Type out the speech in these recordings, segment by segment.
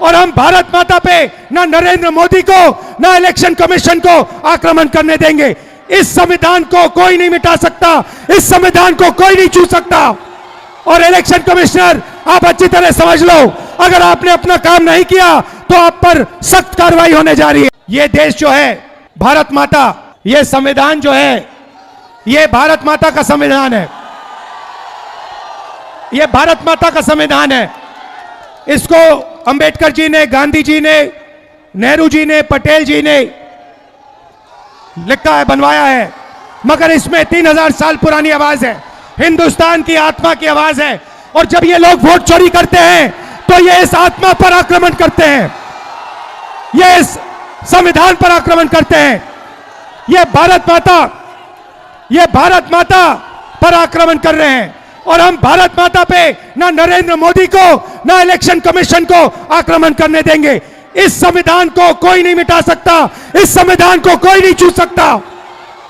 और हम भारत माता पे ना नरेंद्र मोदी को ना इलेक्शन कमीशन को आक्रमण करने देंगे। इस संविधान को कोई नहीं मिटा सकता, इस संविधान को कोई नहीं छू सकता। और इलेक्शन कमिश्नर, आप अच्छी तरह समझ लो, अगर आपने अपना काम नहीं किया तो आप पर सख्त कार्रवाई होने जा रही है। ये देश जो है भारत माता, ये संविधान जो है ये भारत माता का संविधान है, ये भारत माता का संविधान है। इसको अंबेडकर जी ने, गांधी जी ने, नेहरू जी ने, पटेल जी ने लिखा है, बनवाया है, मगर इसमें 3000 साल पुरानी आवाज है, हिंदुस्तान की आत्मा की आवाज है। और जब ये लोग वोट चोरी करते हैं तो ये इस आत्मा पर आक्रमण करते हैं, ये इस संविधान पर आक्रमण करते हैं। ये भारत माता पर आक्रमण कर रहे हैं। और हम भारत माता पे ना नरेंद्र मोदी को ना इलेक्शन कमीशन को आक्रमण करने देंगे। इस संविधान को कोई नहीं मिटा सकता, इस संविधान को कोई नहीं छू सकता।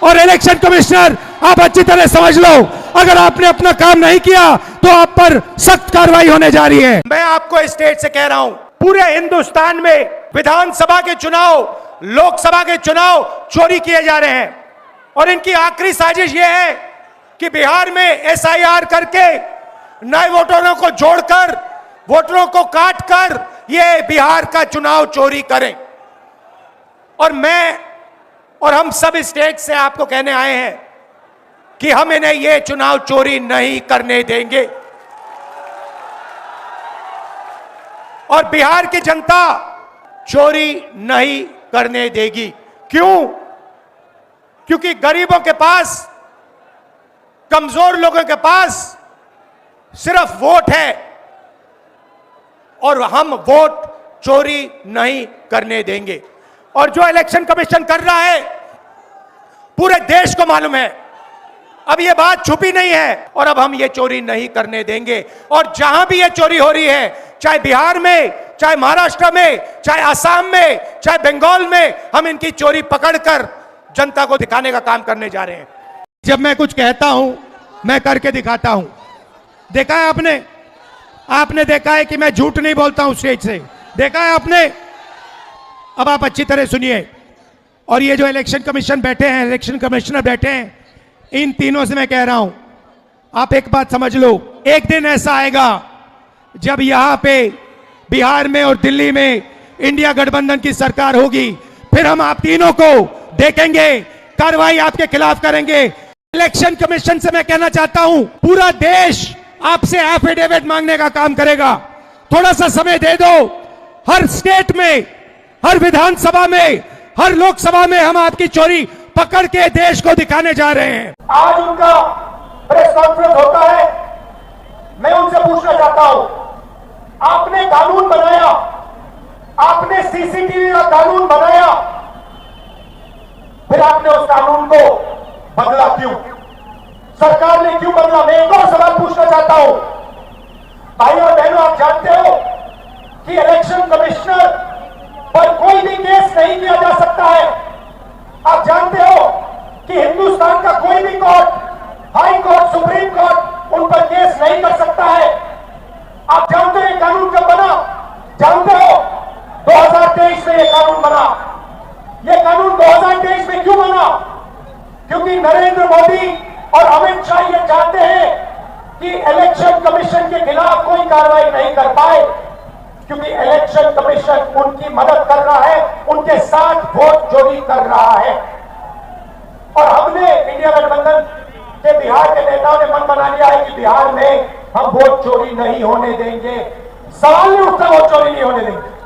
और इलेक्शन कमिश्नर, आप अच्छी तरह समझ लो, अगर आपने अपना काम नहीं किया तो आप पर सख्त कार्रवाई होने जा रही है। मैं आपको इस स्टेट से कह रहा हूं, पूरे हिंदुस्तान में विधानसभा के चुनाव, लोकसभा के चुनाव चोरी किए जा रहे हैं। और इनकी आखिरी साजिश यह है कि बिहार में एसआईआर करके नए वोटरों को जोड़कर, वोटरों को काटकर ये बिहार का चुनाव चोरी करें। और मैं और हम सब स्टेट से आपको कहने आए हैं कि हम इन्हें ये चुनाव चोरी नहीं करने देंगे। और बिहार की जनता चोरी नहीं करने देगी। क्यों? क्योंकि गरीबों के पास, कमजोर लोगों के पास सिर्फ वोट है और हम वोट चोरी नहीं करने देंगे। और जो इलेक्शन कमीशन कर रहा है पूरे देश को मालूम है, अब ये बात छुपी नहीं है। और अब हम ये चोरी नहीं करने देंगे। और जहां भी ये चोरी हो रही है, चाहे बिहार में, चाहे महाराष्ट्र में, चाहे असम में, चाहे बंगाल में, हम इनकी चोरी पकड़कर जनता को दिखाने का काम करने जा रहे हैं। जब मैं कुछ कहता हूं मैं करके दिखाता हूं। देखा है आपने देखा है कि मैं झूठ नहीं बोलता हूं स्टेज से, देखा है आपने। अब आप अच्छी तरह सुनिए। और ये जो इलेक्शन कमीशन बैठे हैं, इलेक्शन कमिश्नर बैठे हैं, इन तीनों से मैं कह रहा हूं, आप एक बात समझ लो, एक दिन ऐसा आएगा जब यहां पे बिहार में और दिल्ली में इंडिया गठबंधन की सरकार होगी, फिर हम आप तीनों को देखेंगे, कार्रवाई आपके खिलाफ करेंगे। इलेक्शन कमीशन से मैं कहना चाहता हूं, पूरा देश आपसे एफिडेविट मांगने का काम करेगा। थोड़ा सा समय दे दो। हर स्टेट में, हर विधानसभा में, हर लोकसभा में हम आपकी चोरी पकड़ के देश को दिखाने जा रहे हैं। आज उनका प्रेस कॉन्फ्रेंस होता है, मैं उनसे पूछना चाहता हूं, आपने कानून बनाया, आपने सीसीटीवी का कानून बनाया, फिर आपने उस कानून को बदला क्यों? सरकार ने क्यों बदला? मैं एक और सवाल पूछना चाहता हूं, भाई और बहनों, आप जानते हो कि इलेक्शन कमिश्नर पर कोई भी केस नहीं किया जा सकता है। आप जानते हो कि हिंदुस्तान का कोई भी court, high court, supreme court उन पर केस नहीं कर सकता है। आप जानते हो ये कानून कब बना? जानते हो 2023 में ये कानून बना। ये कानून 2023 में क्यों बना? क्योंकि नरेंद्र मोदी और अमित शाह ये चाहते हैं कि इलेक्शन कमीशन के खिलाफ कोई कार्रवाई नहीं कर पाए, क्योंकि इलेक्शन कमीशन उनकी मदद कर रहा है, उनके साथ वोट चोरी कर रहा है। और हमने, इंडिया गठबंधन के बिहार के नेताओं ने मन बना लिया है कि बिहार में हम वोट चोरी नहीं होने देंगे। सवाल नहीं उठता, वोट चोरी नहीं होने देंगे।